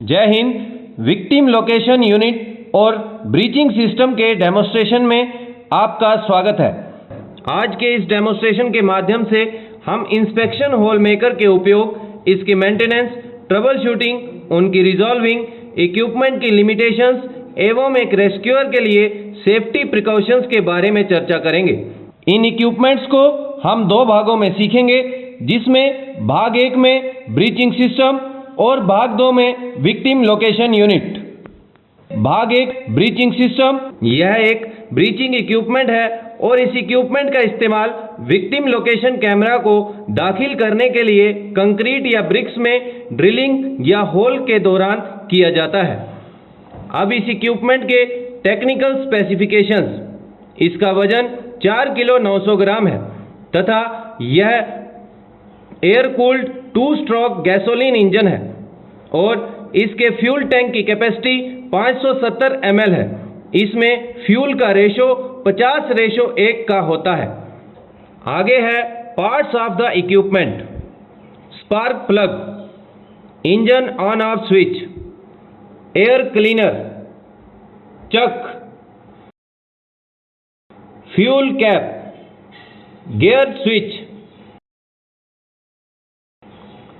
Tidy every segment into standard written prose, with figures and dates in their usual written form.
जय Hind. Victim location unit और breaching system के डेमोस्ट्रेशन में आपका स्वागत है। आज के इस डेमोस्ट्रेशन के माध्यम से हम इंस्पेक्शन होल मेकर के उपयोग, इसकी मेंटेनेंस, ट्रबल शूटिंग, उनकी रिजॉल्विंग, इक्विपमेंट की लिमिटेशंस एवं एक रेस्क्यूअर के लिए सेफ्टी प्रिकॉशंस के बारे में चर्चा करेंगे। इन इक्विपमेंट्स को हम दो भागों में सीखेंगे, जिसमें भाग 1 में ब्रीचिंग सिस्टम और भाग 2 में विक्टिम लोकेशन यूनिट। भाग 1 ब्रीचिंग सिस्टम। यह एक ब्रीचिंग इक्विपमेंट है और इस इक्विपमेंट का इस्तेमाल विक्टिम लोकेशन कैमरा को दाखिल करने के लिए कंक्रीट या ब्रिक्स में ड्रिलिंग या होल के दौरान किया जाता है। अब इस इक्विपमेंट के टेक्निकल स्पेसिफिकेशंस। इसका वजन 4 किलो 900 ग्राम है तथा यह air cooled 2 stroke gasoline engine है और इसके फ्यूल टैंक की कैपेसिटी 570 ml है। इसमें फ्यूल का रेशो 50:1 का होता है। आगे है parts of the equipment. Spark plug, engine on off switch, air cleaner, chuck, fuel cap, gear switch,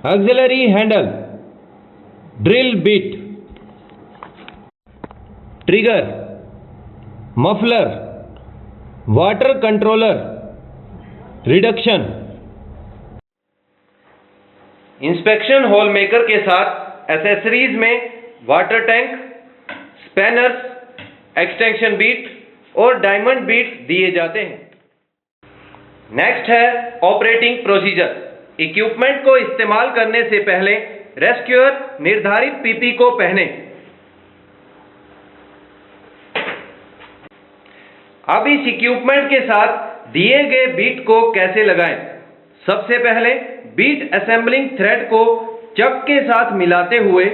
auxiliary handle, drill bit, trigger, muffler, water controller, reduction. Inspection hole maker के साथ accessories में water tank, spanners, extension bit और diamond bit दिए जाते हैं। Next है operating procedure. Equipment को इस्तेमाल करने से पहले रेस्क्यूअर निर्धारित पीपी को पहने। अब इस इक्विपमेंट के साथ दिए गए बीट को कैसे लगाएं? सबसे पहले बीट असेंबलिंग थ्रेड को चक के साथ मिलाते हुए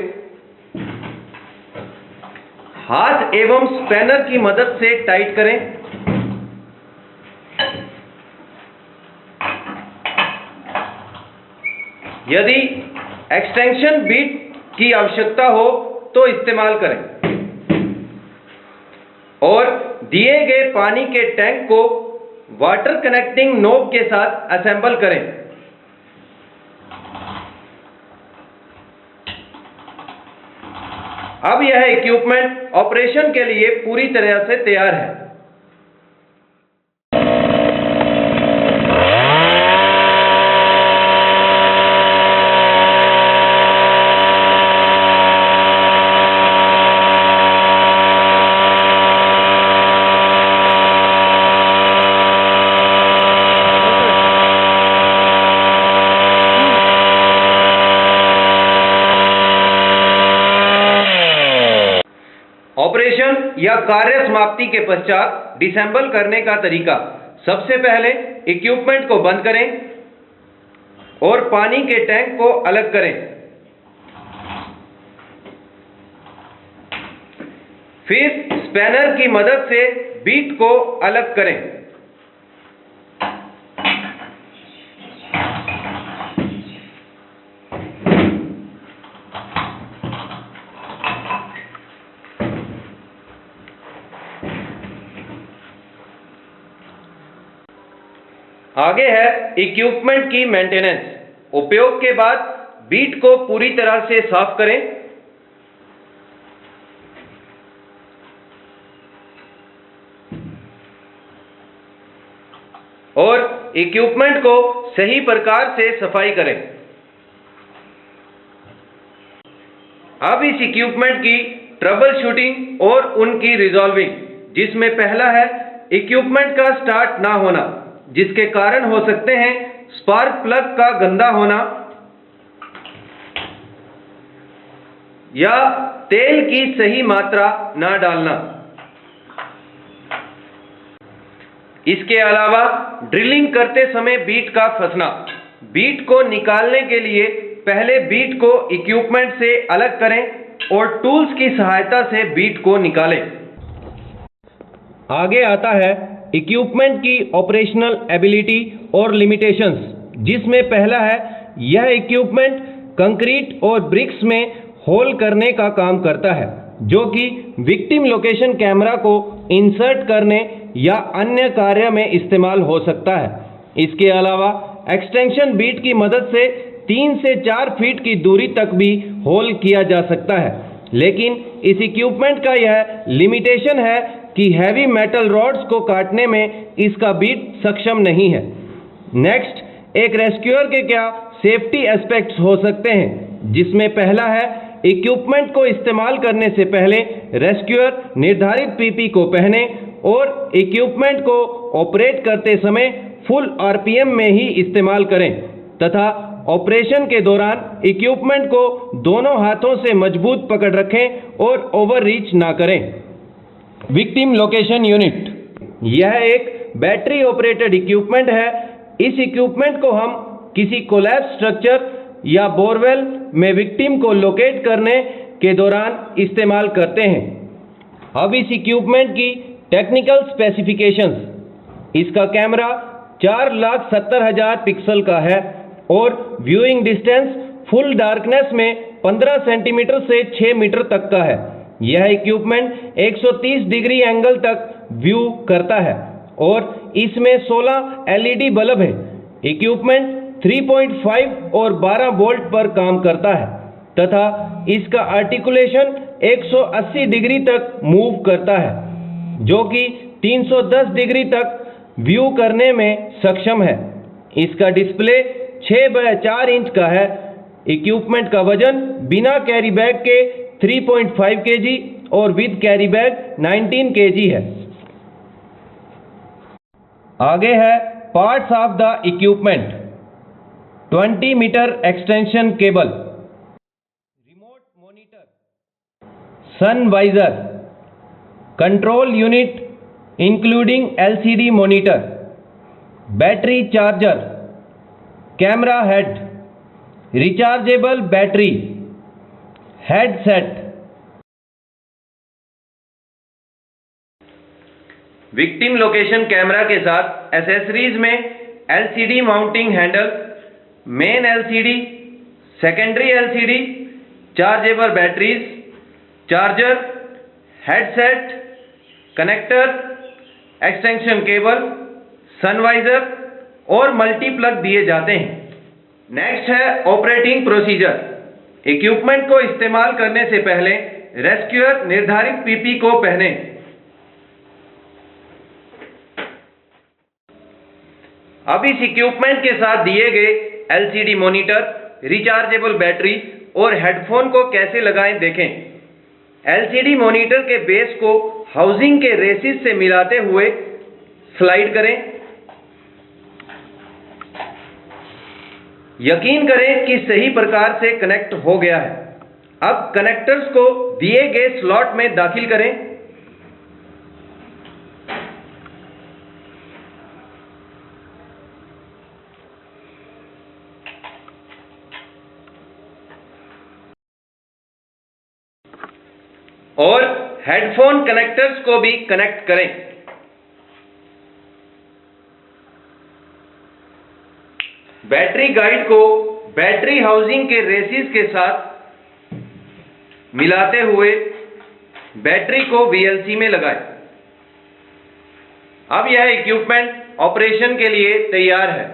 हाथ एवं स्पैनर की मदद से टाइट करें। यदि एक्सटेंशन बीट की आवश्यकता हो तो इस्तेमाल करें और दिए गए पानी के टैंक को वाटर कनेक्टिंग नोब के साथ असेंबल करें। अब यह इक्विपमेंट ऑपरेशन के लिए पूरी तरह से तैयार है। ऑपरेशन या कार्य समाप्ति के पश्चात डिसेंबल करने का तरीका। सबसे पहले इक्विपमेंट को बंद करें और पानी के टैंक को अलग करें। फिर स्पैनर की मदद से बीट को अलग करें। आगे है इक्विपमेंट की मेंटेनेंस। उपयोग के बाद बीट को पूरी तरह से साफ करें। और इक्विपमेंट को सही प्रकार से सफाई करें। अब इस इक्विपमेंट की ट्रबल शूटिंग और उनकी रिजॉल्विंग, जिसमें पहला है इक्विपमेंट का स्टार्ट ना होना, जिसके कारण हो सकते हैं स्पार्क प्लग का गंदा होना या तेल की सही मात्रा ना डालना। इसके अलावा ड्रिलिंग करते समय बीट का फंसना। बीट को निकालने के लिए पहले बीट को इक्विपमेंट से अलग करें और टूल्स की सहायता से बीट को निकालें। आगे आता है इक्विपमेंट की ऑपरेशनल एबिलिटी और लिमिटेशंस, जिसमें पहला है यह इक्विपमेंट कंक्रीट और ब्रिक्स में होल करने का काम करता है, जो कि विक्टिम लोकेशन कैमरा को इंसर्ट करने या अन्य कार्य में इस्तेमाल हो सकता है। इसके अलावा एक्सटेंशन बीट की मदद से 3 से 4 फीट की दूरी तक भी होल किया जा सकता है, लेकिन इस इक्विपमेंट का यह लिमिटेशन है कि हैवी मेटल रॉड्स को काटने में इसका बीट सक्षम नहीं है। नेक्स्ट, एक रेस्क्यूअर के क्या सेफ्टी एस्पेक्ट्स हो सकते हैं, जिसमें पहला है इक्विपमेंट को इस्तेमाल करने से पहले रेस्क्यूअर निर्धारित पीपी को पहने और इक्विपमेंट को ऑपरेट करते समय फुल आरपीएम में ही इस्तेमाल करें तथा ऑपरेशन के दौरान इक्विपमेंट को दोनों हाथों से मजबूत पकड़ रखें और ओवर रीच ना करें। विक्टिम लोकेशन यूनिट, यह एक बैटरी ऑपरेटेड इक्विपमेंट है। इस इक्विपमेंट को हम किसी कोलैप्स स्ट्रक्चर या बोरवेल में विक्टिम को लोकेट करने के दौरान इस्तेमाल करते हैं। अब इस इक्विपमेंट की टेक्निकल स्पेसिफिकेशंस, इसका कैमरा 4,70,000 पिक्सल का है और व्यूइंग डिस्टेंस फुल डार्कनेस में 15 सेंटीमीटर से 6 मीटर तक का है। यह इक्विपमेंट 130 डिग्री एंगल तक व्यू करता है और इसमें 16 एलईडी बल्ब है। इक्विपमेंट 3.5 और 12 वोल्ट पर काम करता है तथा इसका आर्टिकुलेशन 180 डिग्री तक मूव करता है, जो कि 310 डिग्री तक व्यू करने में सक्षम है। इसका डिस्प्ले 6x4 इंच का है। इक्विपमेंट का वजन बिना कैरी बैग के 3.5 kg और विद कैरी बैग 19 kg है। आगे है parts of the equipment. 20 metre extension cable, remote monitor, sun visor, control unit including LCD monitor, battery charger, camera head, rechargeable battery, headset. Victim location camera के साथ accessories में LCD mounting handle, main LCD, secondary LCD, chargeable batteries, charger, headset, connector, extension cable, sun visor और multiplug दिए जाते हैं। Next है operating procedure. Equipment को इस्तेमाल करने से पहले रेस्क्यूअर निर्धारित पीपी को पहने। अब इस इक्विपमेंट के साथ दिए गए एलसीडी मॉनिटर, रिचार्जेबल बैटरी और हेडफोन को कैसे लगाएं देखें। एलसीडी मॉनिटर के बेस को हाउसिंग के रेसिस से मिलाते हुए स्लाइड करें। यकीन करें कि सही प्रकार से कनेक्ट हो गया है। अब कनेक्टर्स को दिए गए स्लॉट में दाखिल करें। और हेडफोन कनेक्टर्स को भी कनेक्ट करें। बैटरी गाइड को बैटरी हाउसिंग के रेसिस के साथ मिलाते हुए बैटरी को वीएलसी में लगाएं। अब यह इक्विपमेंट ऑपरेशन के लिए तैयार है।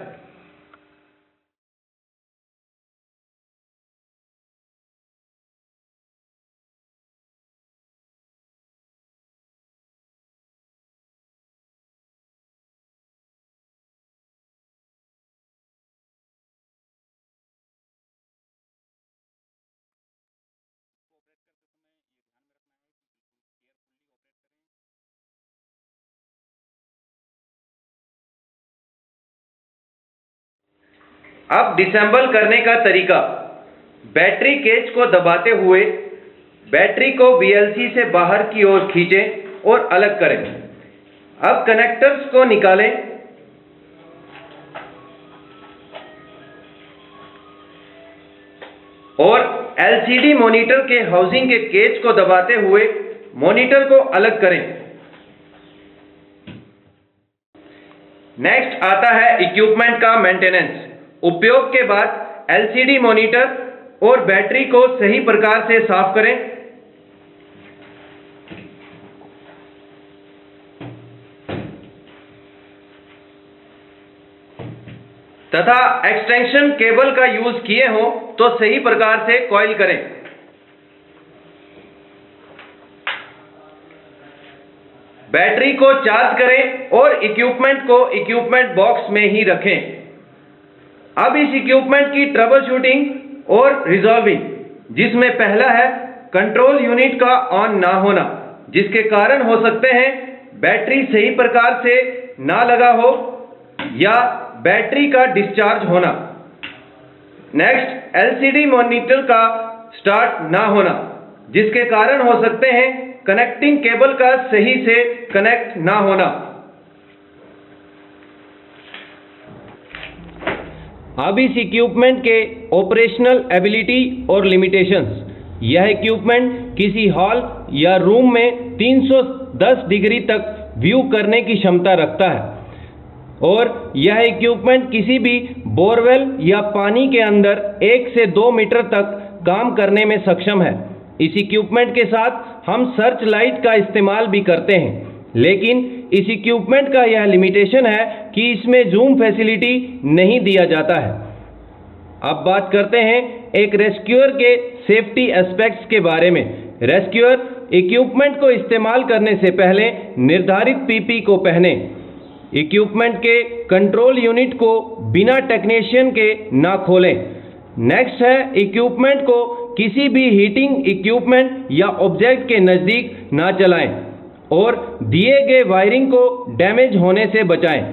अब डिसेंबल करने का तरीका। बैटरी केज को दबाते हुए बैटरी को वीएलसी से बाहर की ओर खींचें और अलग करें। अब कनेक्टर्स को निकालें। और एलसीडी मॉनिटर के हाउसिंग के केज को दबाते हुए मॉनिटर को अलग करें। नेक्स्ट आता है इक्विपमेंट का मेंटेनेंस। उपयोग के बाद एलसीडी मॉनिटर और बैटरी को सही प्रकार से साफ करें। तथा एक्सटेंशन केबल का यूज किए हो तो सही प्रकार से कॉइल करें। बैटरी को चार्ज करें और इक्विपमेंट को इक्विपमेंट बॉक्स में ही रखें। अब इस इक्विपमेंट की ट्रबल शूटिंग और रिजॉल्विंग, जिसमें पहला है कंट्रोल यूनिट का ऑन ना होना, जिसके कारण हो सकते हैं बैटरी सही प्रकार से ना लगा हो या बैटरी का डिस्चार्ज होना। नेक्स्ट, एलसीडी मॉनिटर का स्टार्ट ना होना, जिसके कारण हो सकते हैं कनेक्टिंग केबल का सही से कनेक्ट ना होना। अब इस इक्विपमेंट के ऑपरेशनल एबिलिटी और लिमिटेशंस। यह इक्विपमेंट किसी हॉल या रूम में 310 डिग्री तक व्यू करने की क्षमता रखता है और यह इक्विपमेंट किसी भी बोरवेल या पानी के अंदर 1 से 2 मीटर तक काम करने में सक्षम है। इस इक्विपमेंट के साथ हम सर्च लाइट का इस्तेमाल भी करते हैं, लेकिन इस इक्विपमेंट का यह लिमिटेशन है कि इसमें जूम फैसिलिटी नहीं दिया जाता है। अब बात करते हैं एक रेस्क्यूअर के सेफ्टी एस्पेक्ट्स के बारे में। रेस्क्यूअर इक्विपमेंट को इस्तेमाल करने से पहले निर्धारित पीपी को पहने। इक्विपमेंट के कंट्रोल यूनिट को बिना टेक्नीशियन के ना खोलें। नेक्स्ट है, इक्विपमेंट को किसी भी हीटिंग इक्विपमेंट या ऑब्जेक्ट के नज़दीक ना चलाएं और दिए गए वायरिंग को डैमेज होने से बचाएं।